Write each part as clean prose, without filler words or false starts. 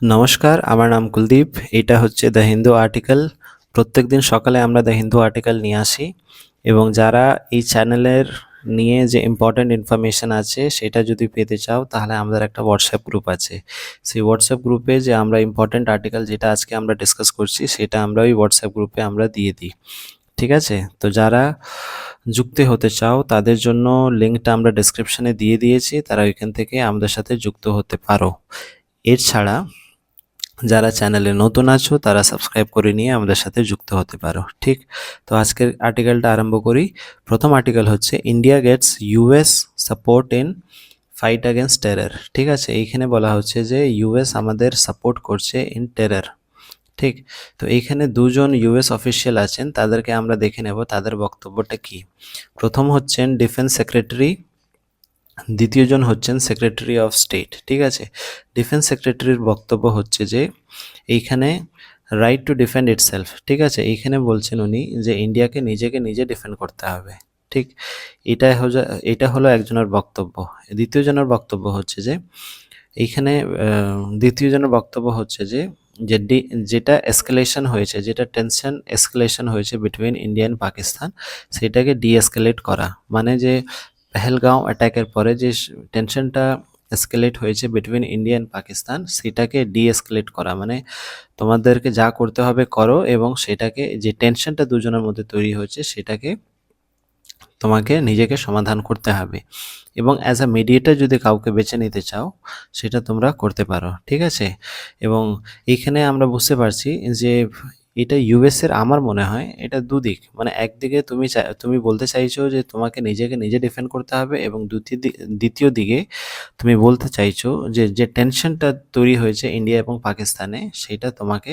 নমস্কার, আমার নাম কুলদীপ। এটা হচ্ছে দ্য হিন্দু আর্টিকেল। প্রত্যেকদিন সকালে আমরা দ্য হিন্দু আর্টিকেল নিয়ে আসি এবং যারা এই চ্যানেলের নিয়ে যে ইম্পর্ট্যান্ট ইনফরমেশন আছে সেটা যদি পেতে চাও তাহলে আমাদের একটা হোয়াটসঅ্যাপ গ্রুপ আছে। সেই হোয়াটসঅ্যাপ গ্রুপে যে আমরা ইম্পর্ট্যান্ট আর্টিকেল যেটা আজকে আমরা ডিসকাস করছি সেটা আমরা ওই হোয়াটসঅ্যাপ গ্রুপে আমরা দিয়ে দিই। ঠিক আছে? তো যারা যুক্ত হতে চাও তাদের জন্য লিঙ্কটা আমরা ডেসক্রিপশনে দিয়ে দিয়েছি, তারা ওইখান থেকে আমাদের সাথে যুক্ত হতে পারো। এছাড়া যারা চ্যানেলে নতুন আছো তারা সাবস্ক্রাইব করে নিয়ে আমাদের সাথে যুক্ত হতে পারো। ঠিক, তো আজকের আর্টিকেলটা আরম্ভ করি। প্রথম আর্টিকেল হচ্ছে India gets US support in fight against terror. ঠিক আছে, এইখানে বলা হচ্ছে যে ইউএস আমাদের সাপোর্ট করছে ইন টেরর। ঠিক, তো এইখানে দুজন ইউএস অফিসিয়াল আছেন, তাদেরকে আমরা দেখে নেব তাদের বক্তব্যটা কি। প্রথম হচ্ছেন ডিফেন্স সেক্রেটারি, দ্বিতীয়জন হচ্ছেন সেক্রেটারি অফ স্টেট। ঠিক আছে, ডিফেন্স সেক্রেটারির বক্তব্য হচ্ছে যে এইখানে রাইট টু ডিফেন্ড ইটসেলফ। ঠিক আছে, এইখানে বলছেন উনি যে ইন্ডিয়াকে নিজেকে নিজে ডিফেন্ড করতে হবে। ঠিক, এটা হলো একজনের বক্তব্য। দ্বিতীয়জনের বক্তব্য হচ্ছে যে এইখানে দ্বিতীয়জনের বক্তব্য হচ্ছে যে যেটা এসকেলেশন হয়েছে, যেটা টেনশন এসকেলেশন হয়েছে বিটুইন ইন্ডিয়া অ্যান্ড পাকিস্তান, সেটাকে ডিএসকেলেট করা। মানে যে পেহেলগাঁও অ্যাটাকের পরে যে টেনশনটা এসকেলেট হয়েছে বিটুইন ইন্ডিয়া অ্যান্ড পাকিস্তান, সেটাকে ডিএসকেলেট করা। মানে তোমাদেরকে যা করতে হবে করো, এবং সেটাকে যে টেনশনটা দুজনের মধ্যে তৈরি হয়েছে সেটাকে তোমাকে নিজেকে সমাধান করতে হবে, এবং অ্যাজ আ মিডিয়েটর যদি কাউকে বেছে নিতে চাও সেটা তোমরা করতে পারো। ঠিক আছে, এবং এইখানে আমরা বুঝতে পারছি যে এটা ইউএসের, আমার মনে হয় এটা দুদিক। মানে একদিকে তুমি বলতে চাইছো যে তোমাকে নিজেকে নিজে ডিফেন্ড করতে হবে, এবং দ্বিতীয় দিকে তুমি বলতে চাইছো যে যে টেনশনটা তৈরি হয়েছে ইন্ডিয়া এবং পাকিস্তানে সেটা তোমাকে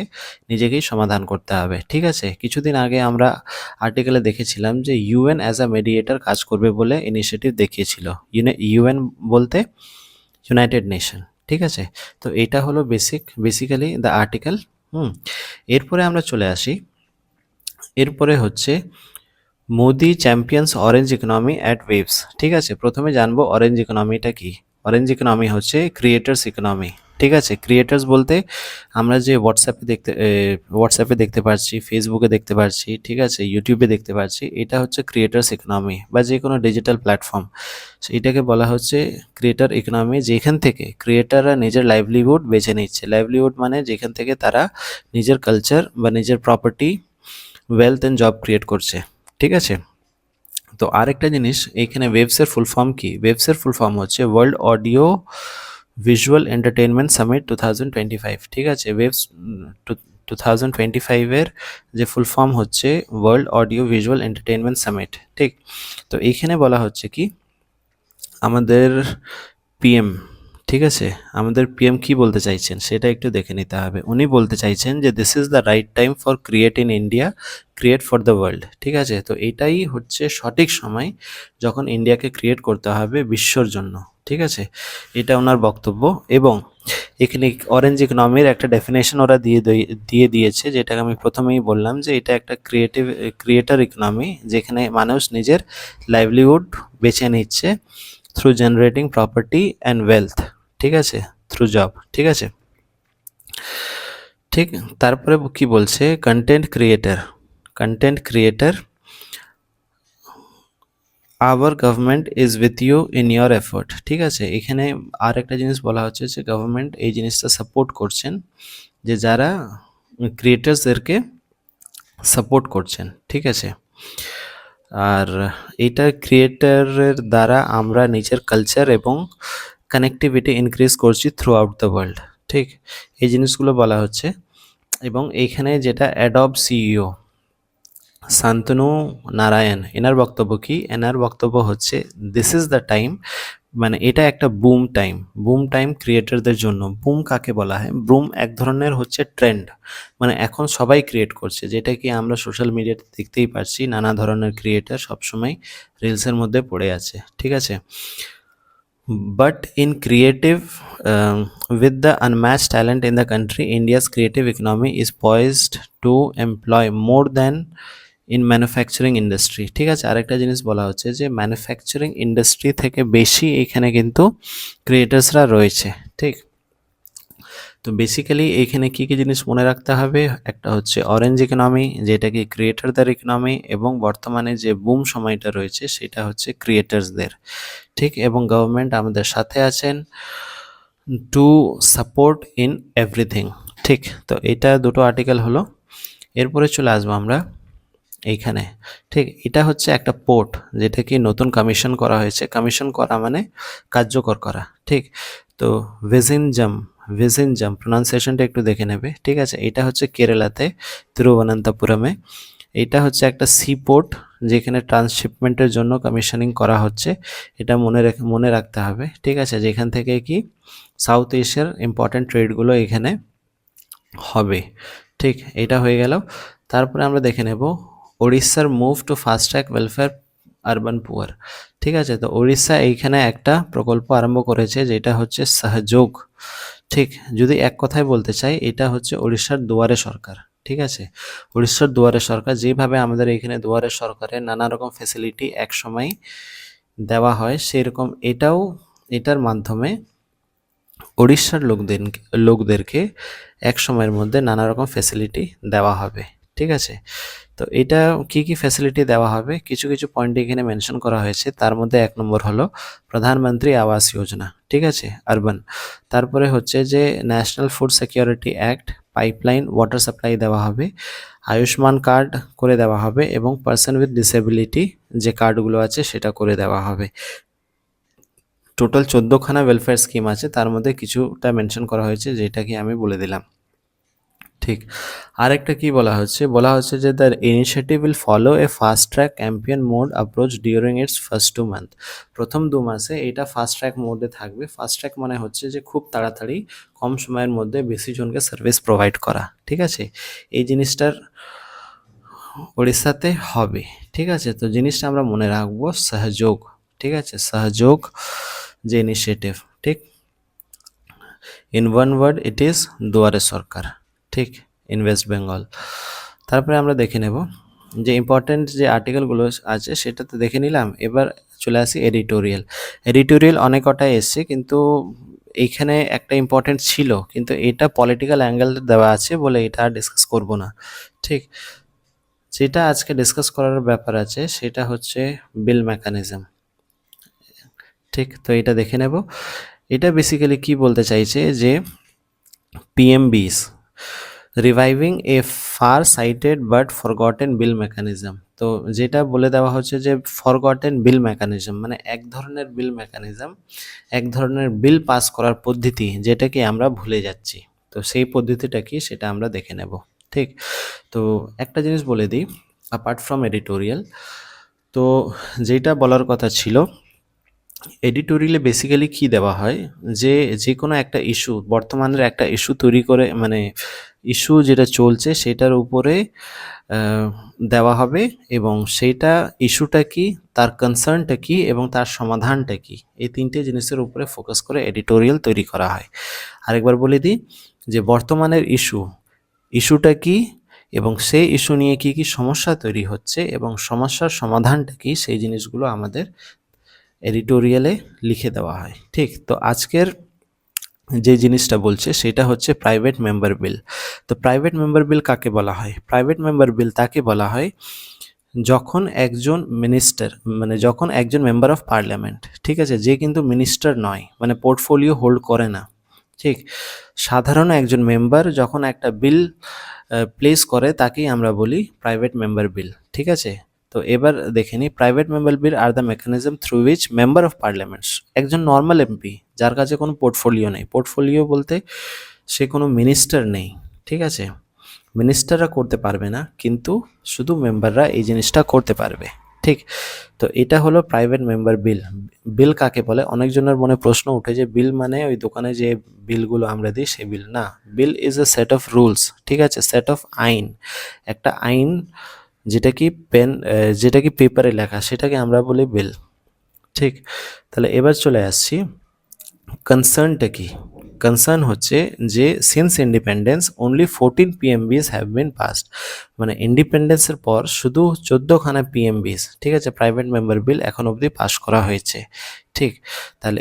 নিজেকেই সমাধান করতে হবে। ঠিক আছে, কিছুদিন আগে আমরা আর্টিকেলে দেখেছিলাম যে ইউএন অ্যাজ আ মেডিয়েটর কাজ করবে বলে ইনিশিয়েটিভ দেখিয়েছিল। ইউএন বলতে ইউনাইটেড নেশন। ঠিক আছে, তো এটা হলো বেসিক্যালি দ্য আর্টিকেল। এরপরে আমরা চলে আসি। এরপরে হচ্ছে Modi champions orange economy at waves. ঠিক আছে, প্রথমে জানবো অরেঞ্জ ইকোনমিটা কি। অরেঞ্জ ইকোনমি হচ্ছে ক্রিয়েটার্স ইকোনমি। ঠিক আছে, ক্রিয়েটার্স বলতে আমরা যে হোয়াটসঅ্যাপে দেখতে পাচ্ছি, ফেসবুকে দেখতে পাচ্ছি, ঠিক আছে, ইউটিউবে দেখতে পাচ্ছি, এটা হচ্ছে ক্রিয়েটার্স ইকোনমি, বা যে কোনো ডিজিটাল প্ল্যাটফর্ম, এটাকে বলা হচ্ছে ক্রিয়েটার ইকোনমি, যেখান থেকে ক্রিয়েটাররা নিজের লাইভলিহুড বেছে নিচ্ছে। লাইভলিহুড মানে যেখান থেকে তারা নিজের কালচার বা নিজের property, wealth and job create করছে। ঠিক আছে, তো আরেকটা জিনিস, এইখানে ওয়েভসের ফুল ফর্ম কি? ওয়েভসের ফুল ফর্ম হচ্ছে world audio visual entertainment summit 2025। ঠিক আছে, ওয়েভস 2025-এর যে ফুল ফর্ম হচ্ছে world audio visual entertainment summit. ঠিক, তো এইখানে বলা হচ্ছে কি আমাদের পিএম, ঠিক আছে, আমাদের পিএম কি বলতে চাইছেন সেটা একটু দেখে নিতে হবে। উনি বলতে চাইছেন যে this is the right time for create in India, create for the world. ঠিক আছে, তো এটাই হচ্ছে সঠিক সময় যখন ইন্ডিয়াকে ক্রিয়েট করতে হবে বিশ্বর জন্য। ঠিক আছে, এটা ওনার বক্তব্য। এবং এখানে অরেঞ্জ ইকোনমির একটা ডেফিনেশন ওরা দিয়ে দিয়েছে, যেটাকে আমি প্রথমেই বললাম যে এটা একটা ক্রিয়েটার ইকোনমি, যেখানে মানুষ নিজের লাইভলিহুড বেছে নিচ্ছে through generating property and wealth. ঠিক আছে, থ্রু জব। ঠিক আছে, ঠিক, তারপরে কি বলছে content creator our government is with you in your effort. ঠিক আছে, এখানে আর একটা জিনিস বলা হচ্ছে যে গভর্নমেন্ট এই জিনিসটা সাপোর্ট করছেন, যে যারা ক্রিয়েটার্সদেরকে সাপোর্ট করছেন। ঠিক আছে, আর এটা ক্রিয়েটারের দ্বারা আমরা নিজের কালচার এবং কানেক্টিভিটি ইনক্রিজ করছি থ্রু আউট দ্য ওয়ার্ল্ড। ঠিক, এই জিনিসগুলো বলা হচ্ছে। এবং এইখানে যেটা অ্যাডব সিইও শান্তনু নারায়ণ, এনার বক্তব্য কি? এনার বক্তব্য হচ্ছে দিস ইজ দ্য টাইম, মানে এটা একটা বুম টাইম ক্রিয়েটারদের জন্য। বুম কাকে বলা হয়? বুম এক ধরনের হচ্ছে ট্রেন্ড, মানে এখন সবাই ক্রিয়েট করছে, যেটা কি আমরা সোশ্যাল মিডিয়াতে দেখতেই পাচ্ছি, নানা ধরনের ক্রিয়েটার সবসময় রিলসের মধ্যে পড়ে আছে। ঠিক আছে, but in creative, with the unmatched talent in the country, India's creative economy is poised to employ more than in manufacturing industry. ঠিক আছে, আরেকটা জিনিস বলা হচ্ছে যে ম্যানুফ্যাকচারিং ইন্ডাস্ট্রি থেকে বেশি এখানে কিন্তু ক্রিয়েটার্সরা রয়েছে। ঠিক, তো বেসিক্যালি এইখানে কি কি জিনিস মনে রাখতে হবে, একটা হচ্ছে অরেঞ্জ ইকোনমি, যেটা কি ক্রিয়েটরদের ইকোনমি, এবং বর্তমানে যে বুম সময়টা রয়েছে সেটা হচ্ছে ক্রিয়েটার্সদের, ঠিক। এবং গভর্নমেন্ট আমাদের সাথে আছেন টু সাপোর্ট ইন এভরিথিং, ঠিক। তো এটা দুটো আর্টিকেল হলো। এরপরে চলে আসবো আমরা এইখানে, ঠিক। এটা হচ্ছে একটা পোর্ট, যেটা কি নতুন কমিশন করা হয়েছে। কমিশন করা মানে কার্যকর করা, ঠিক। তো ভিজিনজাম প্রোনাউন্সিয়েশনটা একটু দেখে নেবে, ঠিক আছে। এটা হচ্ছে কেরালাতে, তিরুবনন্তপুরমে। এটা হচ্ছে একটা সি পোর্ট, যেখানে ট্রান্সশিপমেন্টের জন্য কমিশনিং করা হচ্ছে। এটা মনে রাখতে হবে, ঠিক আছে। যেখান থেকে কি সাউথ এশিয়ার ইম্পর্টেন্ট ট্রেডগুলো এখানে হবে, ঠিক। এটা হয়ে গেল। তারপরে আমরা দেখে নেব ওড়িশার move too fast track welfare urban poor, ঠিক আছে। তো ওড়িশা এইখানে একটা প্রকল্প আরম্ভ করেছে, যেটা হচ্ছে সহযোগ, ঠিক। যদি এক কথায় বলতে চাই, এটা হচ্ছে ওড়িশার দুয়ারে সরকার, ঠিক আছে। উড়িষ্যার দুয়ারে সরকার, যেভাবে আমাদের এখানে দুয়ারে সরকারের নানা রকম ফ্যাসিলিটি এক সময় দেওয়া হয়, সেরকম এটার মাধ্যমে উড়িষ্যার লোকদেরকে এক সময়ের মধ্যে নানা রকম ফ্যাসিলিটি দেওয়া হবে, ঠিক আছে। তো এটা কি কি ফ্যাসিলিটি দেওয়া হবে, কিছু কিছু পয়েন্ট এখানে মেনশন করা হয়েছে। তার মধ্যে 1 নম্বর হলো প্রধানমন্ত্রী আবাস যোজনা, ঠিক আছে, আরবান। তারপরে হচ্ছে যে national food security act, pipeline water supply দেওয়া হবে, আয়ুষ্মান কার্ড করে দেওয়া হবে, এবং পার্সন উইথ ডিসেবিলিটি যে কার্ডগুলো আছে সেটা করে দেওয়া হবে। টোটাল 14খানা ওয়েলফেয়ার স্কিম আছে, তার মধ্যে কিছুটা মেনশন করা হয়েছে, যেটা কি আমি বলে দিলাম, ঠিক। আরেকটা কি বলা হচ্ছে যে the initiative will follow A fast track campaign mode approach during its first 2 month. প্রথম 2 মাসে এটা ফাস্ট ট্র্যাক মোডে থাকবে। ফাস্ট ট্র্যাক মানে হচ্ছে যে খুব তাড়াতাড়ি, কম সময়ের মধ্যে বেশি জনকে সার্ভিস প্রোভাইড করা, ঠিক আছে। এই জিনিসটার উড়িষ্যাতে হবে, ঠিক আছে। তো জিনিসটা আমরা মনে রাখবো সহযোগ, ঠিক আছে, সহযোগ যে ইনিশিয়েটিভ, ঠিক। In one word it is দুয়ারে সরকার, ঠিক, ইন ওয়েস্ট বেঙ্গল। তারপরে আমরা দেখে নেব যে ইম্পর্টেন্ট যে আর্টিকেলগুলো আছে সেটা তো দেখে নিলাম। এবার চলে আসি এডিটোরিয়াল অনেক কটাই এসছে, কিন্তু এইখানে একটা ইম্পর্টেন্ট ছিল, কিন্তু এটা পলিটিক্যাল অ্যাঙ্গেল দেওয়া আছে বলে এটা আর ডিসকাস করব না, ঠিক। যেটা আজকে ডিসকাস করার ব্যাপার আছে সেটা হচ্ছে বিল মেকানিজম, ঠিক। তো এটা দেখে নেব। এটা বেসিক্যালি কি বলতে চাইছে যে PMBs reviving a far sighted but forgotten bill mechanism. তো যেটা বলে দেওয়া হচ্ছে যে ফরগটেন বিল মেকানিজম মানে এক ধরনের বিল মেকানিজম, এক ধরনের বিল পাস করার পদ্ধতি, যেটাকে আমরা ভুলে যাচ্ছি। তো সেই পদ্ধতিটা কি সেটা আমরা দেখে নেব, ঠিক। তো একটা জিনিস বলে দিই অ্যাপার্ট ফ্রম এডিটোরিয়াল, তো যেটা বলার কথা ছিল, এডিটোরিয়ালে বেসিক্যালি কি দেওয়া হয় যে কোনো একটা ইস্যু, বর্তমানের একটা ইস্যু তৈরি করে, মানে ইস্যু যেটা চলছে সেটার উপরে দেওয়া হবে, এবং সেইটা ইস্যুটা কি, তার কনসার্নটা কি, এবং তার সমাধানটা কি, এই তিনটে জিনিসের উপরে ফোকাস করে এডিটোরিয়াল তৈরি করা হয়। আরেকবার বলে দিই যে বর্তমানের ইস্যুটা কি, এবং সেই ইস্যু নিয়ে কি কি সমস্যা তৈরি হচ্ছে, এবং সমস্যার সমাধানটা কি, সেই জিনিসগুলো আমাদের এডিটোরিয়ালে লিখে দেওয়া হয়, ঠিক। তো আজকের যে জিনিসটা বলছে সেটা হচ্ছে প্রাইভেট মেম্বার বিল। তো প্রাইভেট মেম্বার বিল কাকে বলা হয়? প্রাইভেট মেম্বার বিল তাকে বলা হয় যখন একজন মিনিস্টার, মানে যখন একজন মেম্বার অফ পার্লামেন্ট, ঠিক আছে, যে কিন্তু মিনিস্টার নয়, মানে পোর্টফোলিও হোল্ড করে না, ঠিক, সাধারণ একজন মেম্বার যখন একটা বিল প্লেস করে তাকেই আমরা বলি প্রাইভেট মেম্বার বিল, ঠিক আছে। তো এবার দেখে নিই, private member bill are the mechanism through which member of parliaments, একজন নর্মাল এমপি যার কাছে কোনো পোর্টফোলিও নেই, পোর্টফোলিও বলতে সে কোনো মিনিস্টার নেই, ঠিক আছে, মিনিস্টাররা করতে পারবে না, কিন্তু শুধু মেম্বাররা এই জিনিসটা করতে পারবে, ঠিক। তো এটা হলো প্রাইভেট মেম্বার বিল। বিল কাকে বলে? অনেকজনের মনে প্রশ্ন উঠে যে বিল মানে ওই দোকানে যে বিলগুলো আমরা দিই সে বিল না। Bill is a set of rules, ঠিক আছে, সেট অফ আইন, একটা আইন যেটা কি পেপারে লেখা, সেটাকে আমরা বলি বিল, ঠিক। তাহলে এবার চলে আসছি কনসার্নটা কি। কনসার্ন হচ্ছে যে since independence only 14 PMBs have been passed, মানে ইন্ডিপেন্ডেন্সের পর শুধু 14খানা পিএমবিস, ঠিক আছে, প্রাইভেট মেম্বার বিল এখন অবধি পাস করা হয়েছে, ঠিক। তাহলে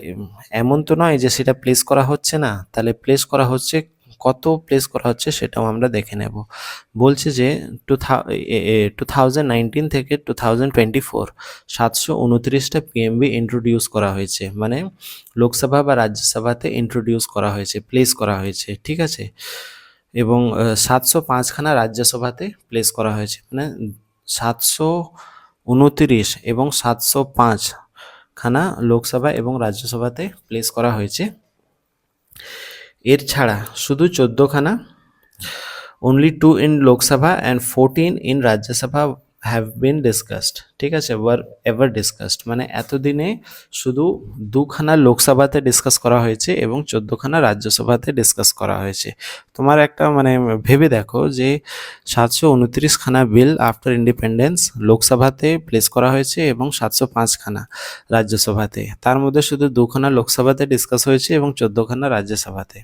এমন তো নয় যে সেটা প্লেস করা হচ্ছে না, তাহলে প্লেস করা হচ্ছে কত প্লেস করা হচ্ছে সেটাও আমরা দেখে নেব। বলছে যে 2019 থেকে 2024 729টা পিএমবি ইন্ট্রোডিউস করা হয়েছে, মানে লোকসভা বা রাজ্যসভাতে ইন্ট্রোডিউস করা হয়েছে, প্লেস করা হয়েছে, ঠিক আছে। এবং 705খানা রাজ্যসভাতে প্লেস করা হয়েছে, মানে 729 এবং 705খানা লোকসভা এবং রাজ্যসভাতে প্লেস করা হয়েছে। এর ছাড়া শুধু 14খানা, only 2 in Lok Sabha and 14 in Rajya Sabha have been discussed, ঠিক আছে, were ever discussed, মানে এতদিনে শুধু 2খানা লোকসভাতে ডিসকাস করা হয়েছে এবং 14খানা রাজ্যসভাতে ডিসকাস করা হয়েছে। তোমার একটা মানে ভেবে দেখো যে 729খানা বিল আফটার ইন্ডিপেন্ডেন্স লোকসভাতে প্লেস করা হয়েছে এবং 705খানা রাজ্যসভাতে, তার মধ্যে শুধু 2খানা লোকসভাতে ডিসকাস হয়েছে এবং 14খানা রাজ্যসভাতে।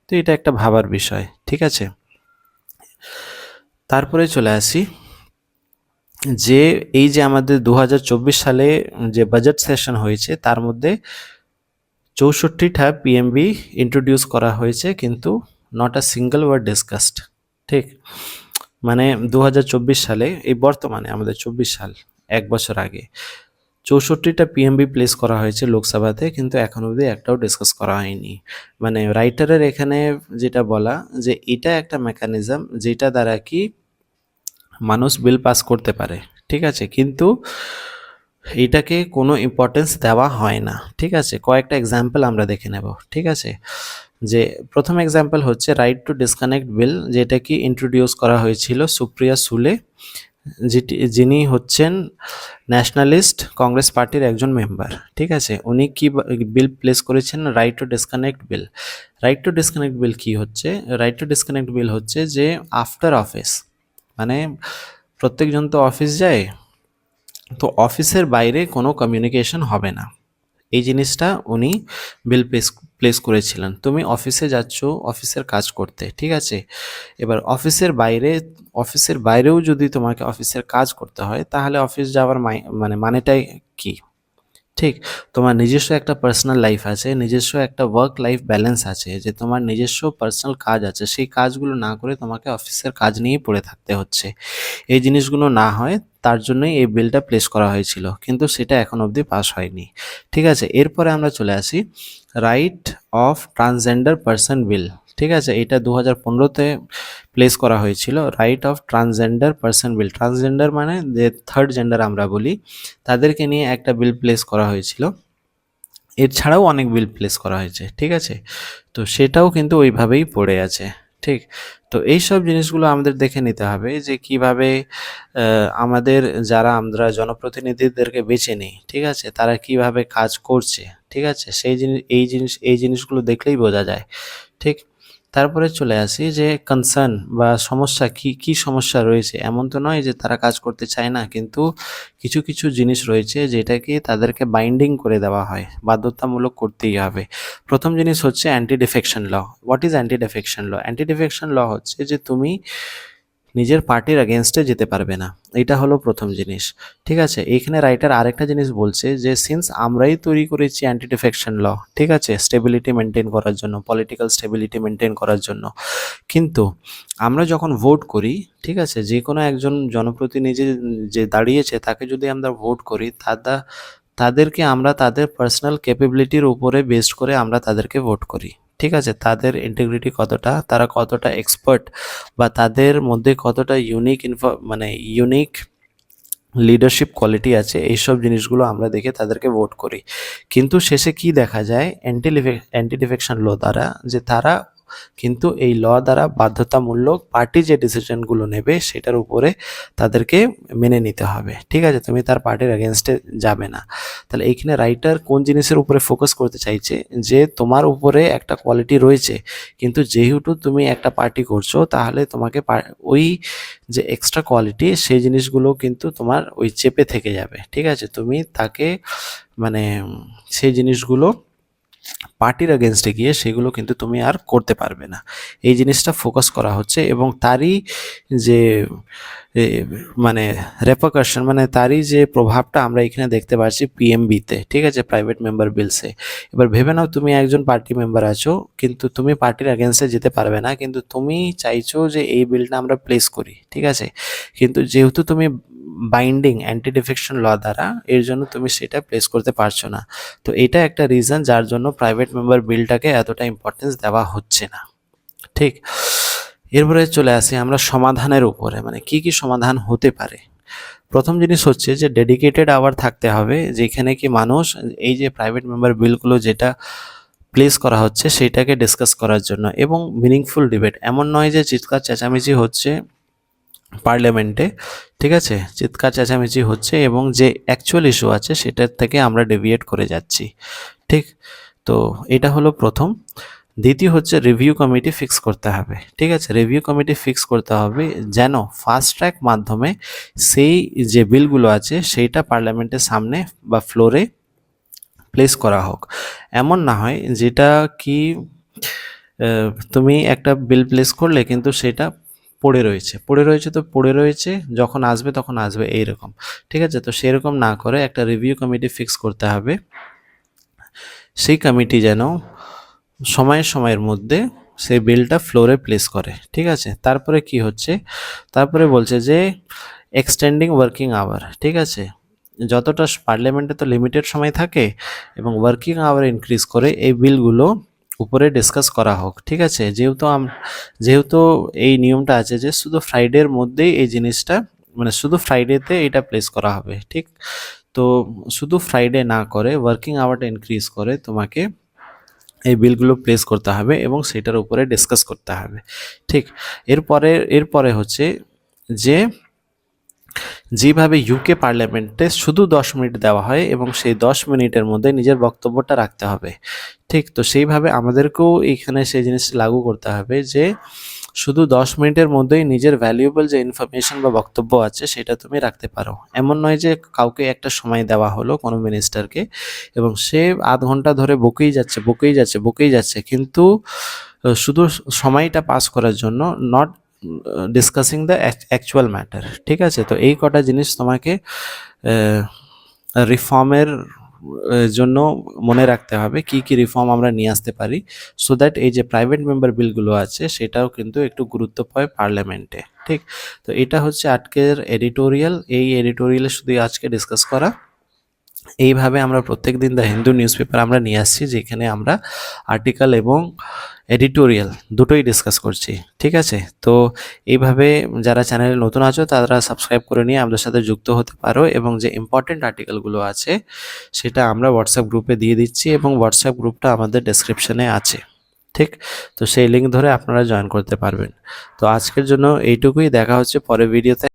তো এটা একটা ভাবার বিষয়, ঠিক আছে। তারপরে চলে আসি যে এই যে আমাদের 2024 সালে যে বাজেট সেশন হয়েছে তার মধ্যে 64টা পিএমবি ইন্ট্রোডিউস করা হয়েছে, কিন্তু not a single word discussed, ঠিক। মানে 2024 সালে, এই বর্তমানে আমাদের 24 সাল, এক বছর আগে 64টা পিএমবি প্লেস করা হয়েছে লোকসভাতে, কিন্তু এখন অবধি একটাও ডিসকাস করা হয়নি। মানে রাইটারের এখানে যেটা বলা যে এটা একটা মেকানিজম যেটা দ্বারা কি মানুষ বিল পাস করতে পারে, ঠিক আছে, কিন্তু এটাকে কোনো ইম্পর্টেন্স দেওয়া হয় না, ঠিক আছে। কয়েকটা এক্সাম্পল আমরা দেখে নেব, ঠিক আছে। যে প্রথম এক্সাম্পল হচ্ছে রাইট টু ডিসকানেক্ট বিল, যেটা কি ইন্ট্রোডিউস করা হয়েছিল সুপ্রিয়া সুলে, যিনি হচ্ছেন ন্যাশনালিস্ট কংগ্রেস পার্টির একজন মেম্বার, ঠিক আছে। উনি কি বিল প্লেস করেছেন? Right to disconnect bill. Right to disconnect bill কি হচ্ছে? রাইট টু ডিসকানেক্ট বিল হচ্ছে যে আফটার অফিস, মানে প্রত্যেকজন তো অফিস যায়, তো অফিসের বাইরে কোনো কমিউনিকেশন হবে না, এই জিনিসটা উনি বিল প্লেস করেছিলেন। তুমি অফিসে যাচ্ছ অফিসের কাজ করতে, ঠিক আছে, এবার অফিসের বাইরেও যদি তোমাকে অফিসের কাজ করতে হয় তাহলে অফিস যাওয়ার মানেটাই কি, ঠিক। তোমার নিজস্ব একটা পার্সোনাল লাইফ আছে, নিজস্ব একটা ওয়ার্ক লাইফ ব্যালেন্স আছে, যে তোমার নিজস্ব পার্সোনাল কাজ আছে, সেই কাজগুলো না করে তোমাকে অফিসের কাজ নিয়েই পড়ে থাকতে হচ্ছে। এই জিনিসগুলো না হয় তার জন্যই এই বিলটা প্লেস করা হয়েছিল, কিন্তু সেটা এখন অবধি পাস হয়নি, ঠিক আছে। এরপরে আমরা চলে আসি রাইট অফ ট্রান্সজেন্ডার পার্সন বিল, ঠিক আছে। এটা 2015-তে প্লেস করা হয়েছিল, right of transgender person bill. Transgender মানে যে থার্ড জেন্ডার আমরা বলি, তাদেরকে নিয়ে একটা বিল প্লেস করা হয়েছিল। এছাড়াও অনেক বিল প্লেস করা হয়েছে, ঠিক আছে, তো সেটাও কিন্তু ওইভাবেই পড়ে আছে, ঠিক। তো এই সব জিনিসগুলো আমাদের দেখে নিতে হবে যে কিভাবে আমাদের যারা আমরা জনপ্রতিনিধিদেরকে বেছে নিই, ঠিক আছে, তারা কিভাবে কাজ করছে, ঠিক আছে, এই জিনিসগুলো দেখলেই বোঝা যায়, ঠিক। তারপরে চলে আসি যে কনসার্ন বা সমস্যা, কি সমস্যা রয়েছে। এমন তো নয় যে তারা কাজ করতে চায় না, কিন্তু কিছু কিছু জিনিস রয়েছে যেটাকে তাদেরকে বাইন্ডিং করে দেওয়া হয়, বাধ্যতামূলক করতেই হবে। প্রথম জিনিস হচ্ছে anti defection law. What is anti defection law? Anti defection law হচ্ছে যে তুমি নিজের পার্টির এগেনস্টে যেতে পারবে না, এটা হলো প্রথম জিনিস, ঠিক আছে। এইখানে রাইটার আরেকটা জিনিস বলছে যে সিন্স আমরাই তৈরি করেছি অ্যান্টি ডিফেকশন ল, ঠিক আছে, স্টেবিলিটি মেনটেন করার জন্য, পলিটিক্যাল স্টেবিলিটি মেনটেন করার জন্য, কিন্তু আমরা যখন ভোট করি, ঠিক আছে, যে কোনো একজন জনপ্রতিনিধি যে দাঁড়িয়েছে তাকে যদি আমরা ভোট করি, তাদেরকে আমরা তাদের পার্সোনাল ক্যাপাবিলিটির উপরে বেসড করে আমরা তাদেরকে ভোট করি, ঠিক আছে। তাদের ইন্টিগ্রিটি কতটা, তারা কতটা এক্সপার্ট, বা তাদের মধ্যে কতটা ইউনিক লিডারশিপ কোয়ালিটি আছে, এইসব জিনিসগুলো আমরা দেখে তাদেরকে ভোট করি। কিন্তু শেষে কি দেখা যায় অ্যান্টি ডিফেকশন ল দ্বারা, যে তারা কিন্তু এই ল দ্বারা বাধ্যতামূলক পার্টি যে ডিসিশনগুলো নেবে সেটার উপরে তাদেরকে মেনে নিতে হবে, ঠিক আছে, তুমি তার পার্টির এগেনস্টে যাবে না। তাহলে এইখানে রাইটার কোন জিনিসের উপরে ফোকাস করতে চাইছে, যে তোমার উপরে একটা কোয়ালিটি রয়েছে, কিন্তু যেহেতু তুমি একটা পার্টি করছো তাহলে তোমাকে ওই যে এক্সট্রা কোয়ালিটি সেই জিনিসগুলো কিন্তু তোমার ওই চেপে থেকে যাবে, ঠিক আছে। তুমি তাকে মানে সেই জিনিসগুলো পার্টির এগেনস্টে গিয়ে সেগুলো কিন্তু তুমি আর করতে পারবে না। এই জিনিসটা ফোকাস করা হচ্ছে এবং তারই যে মানে রেপারকাশন, মানে তারই যে প্রভাবটা আমরা এখানে দেখতে পাচ্ছি পিএমবিতে, ঠিক আছে, প্রাইভেট মেম্বার বিলসে। এবার ভেবে নাও তুমি একজন পার্টি মেম্বার আছো, কিন্তু তুমি পার্টির এগেনস্টে যেতে পারবে না, কিন্তু তুমি চাইছো যে এই বিলটা আমরা প্লেস করি, ঠিক আছে, কিন্তু যেহেতু তুমি বাইন্ডিং অ্যান্টি ডিফেকশন ল দ্বারা, এর জন্য তুমি সেটা প্লেস করতে পারছো না। তো এটা একটা রিজন যার জন্য প্রাইভেট মেম্বার বিলটাকে এতটা ইম্পর্টেন্স দেওয়া হচ্ছে না, ঠিক। এরপরে চলে আসি আমরা সমাধানের উপরে, মানে কি কি সমাধান হতে পারে। প্রথম জিনিস হচ্ছে যে ডেডিকেটেড আওয়ার থাকতে হবে, যেখানে কি মানুষ এই যে প্রাইভেট মেম্বার বিলগুলো যেটা প্লেস করা হচ্ছে সেইটাকে ডিসকাস করার জন্য, এবং মিনিংফুল ডিবেট। এমন নয় যে চিৎকার চেঁচামেচি হচ্ছে পার্লামেন্টে, ঠিক আছে, চিৎকার চেঁচামেচি হচ্ছে এবং যে অ্যাকচুয়াল ইস্যু আছে সেটার থেকে আমরা ডেভিয়েট করে যাচ্ছি, ঠিক। তো এটা হলো প্রথম। দ্বিতীয় হচ্ছে রিভিউ কমিটি ফিক্স করতে হবে, ঠিক আছে, রিভিউ কমিটি ফিক্স করতে হবে যেন ফাস্ট ট্র্যাক মাধ্যমে সেই যে বিলগুলো আছে সেইটা পার্লামেন্টের সামনে বা ফ্লোরে প্লেস করা হোক। এমন না হয় যেটা কি তুমি একটা বিল প্লেস করলে কিন্তু সেটা পড়ে রয়েছে, যখন আসবে তখন আসবে এইরকম, ঠিক আছে। তো সেরকম না করে একটা রিভিউ কমিটি ফিক্স করতে হবে, সেই কমিটি যেন সময়ের মধ্যে সেই বিলটা ফ্লোরে প্লেস করে, ঠিক আছে। তারপরে কি হচ্ছে, তারপরে বলছে যে এক্সটেন্ডিং ওয়ার্কিং আওয়ার, ঠিক আছে, যতটা পার্লামেন্টে তো লিমিটেড সময় থাকে, এবং ওয়ার্কিং আওয়ার ইনক্রিজ করে এই বিলগুলো উপরে ডিসকাস করা হোক, ঠিক আছে। যেহেতু এই নিয়মটা আছে যে শুধু ফ্রাইডের মধ্যেই এই জিনিসটা, মানে শুধু ফ্রাইডেতে এটা প্লেস করা হবে, ঠিক। তো শুধু ফ্রাইডে না করে ওয়ার্কিং আওয়ারটা ইনক্রিজ করে তোমাকে এই বিলগুলো প্লেস করতে হবে এবং সেটার উপরে ডিসকাস করতে হবে, ঠিক। এরপরে হচ্ছে যে যেভাবে ইউকে পার্লামেন্টে শুধু 10 মিনিট দেওয়া হয় এবং সেই 10 মিনিটের মধ্যে নিজের বক্তব্যটা রাখতে হবে, ঠিক। তো সেইভাবে আমাদেরকেও এখানে সেই জিনিসটা লাগু করতে হবে যে শুধু 10 মিনিটের মধ্যেই নিজের ভ্যালুয়েবল যে ইনফরমেশন বা বক্তব্য আছে সেটা তুমি রাখতে পারো। এমন নয় যে কাউকে একটা সময় দেওয়া হলো কোনো মিনিস্টারকে এবং সে আধ ঘন্টা ধরে বকেই যাচ্ছে, কিন্তু শুধু সময়টা পাস করার জন্য, not discussing the actual matter, ঠিক আছে। তো এই কটা জিনিস তোমাকে রিফর্মের জন্য মনে রাখতে হবে, কি কি রিফর্ম আমরা নিয়ে আসতে পারি, সো দ্যাট এই যে প্রাইভেট মেম্বার বিলগুলো আছে সেটাও কিন্তু একটু গুরুত্ব পায় পার্লামেন্টে, ঠিক। তো এটা হচ্ছে আজকের এডিটোরিয়াল, এই এডিটোরিয়ালে শুধু আজকে ডিসকাস করা। এইভাবে আমরা প্রত্যেক দিন দ্য হিন্দু নিউজ পেপার আমরা নিয়ে আসছি, যেখানে আমরা আর্টিকেল এবং এডিটোরিয়াল দুটোই ডিসকাস করছি, ঠিক আছে। তো এইভাবে যারা চ্যানেলে নতুন আছো তারা সাবস্ক্রাইব করে নিয়ে আমাদের সাথে যুক্ত হতে পারো, এবং যে ইম্পর্টেন্ট আর্টিকেলগুলো আছে সেটা আমরা হোয়াটসঅ্যাপ গ্রুপে দিয়ে দিচ্ছি, এবং হোয়াটসঅ্যাপ গ্রুপটা আমাদের ডেসক্রিপশনে আছে, ঠিক। তো সেই লিঙ্ক ধরে আপনারা জয়েন করতে পারবেন। তো আজকের জন্য এইটুকুই, দেখা হচ্ছে পরের ভিডিওতে।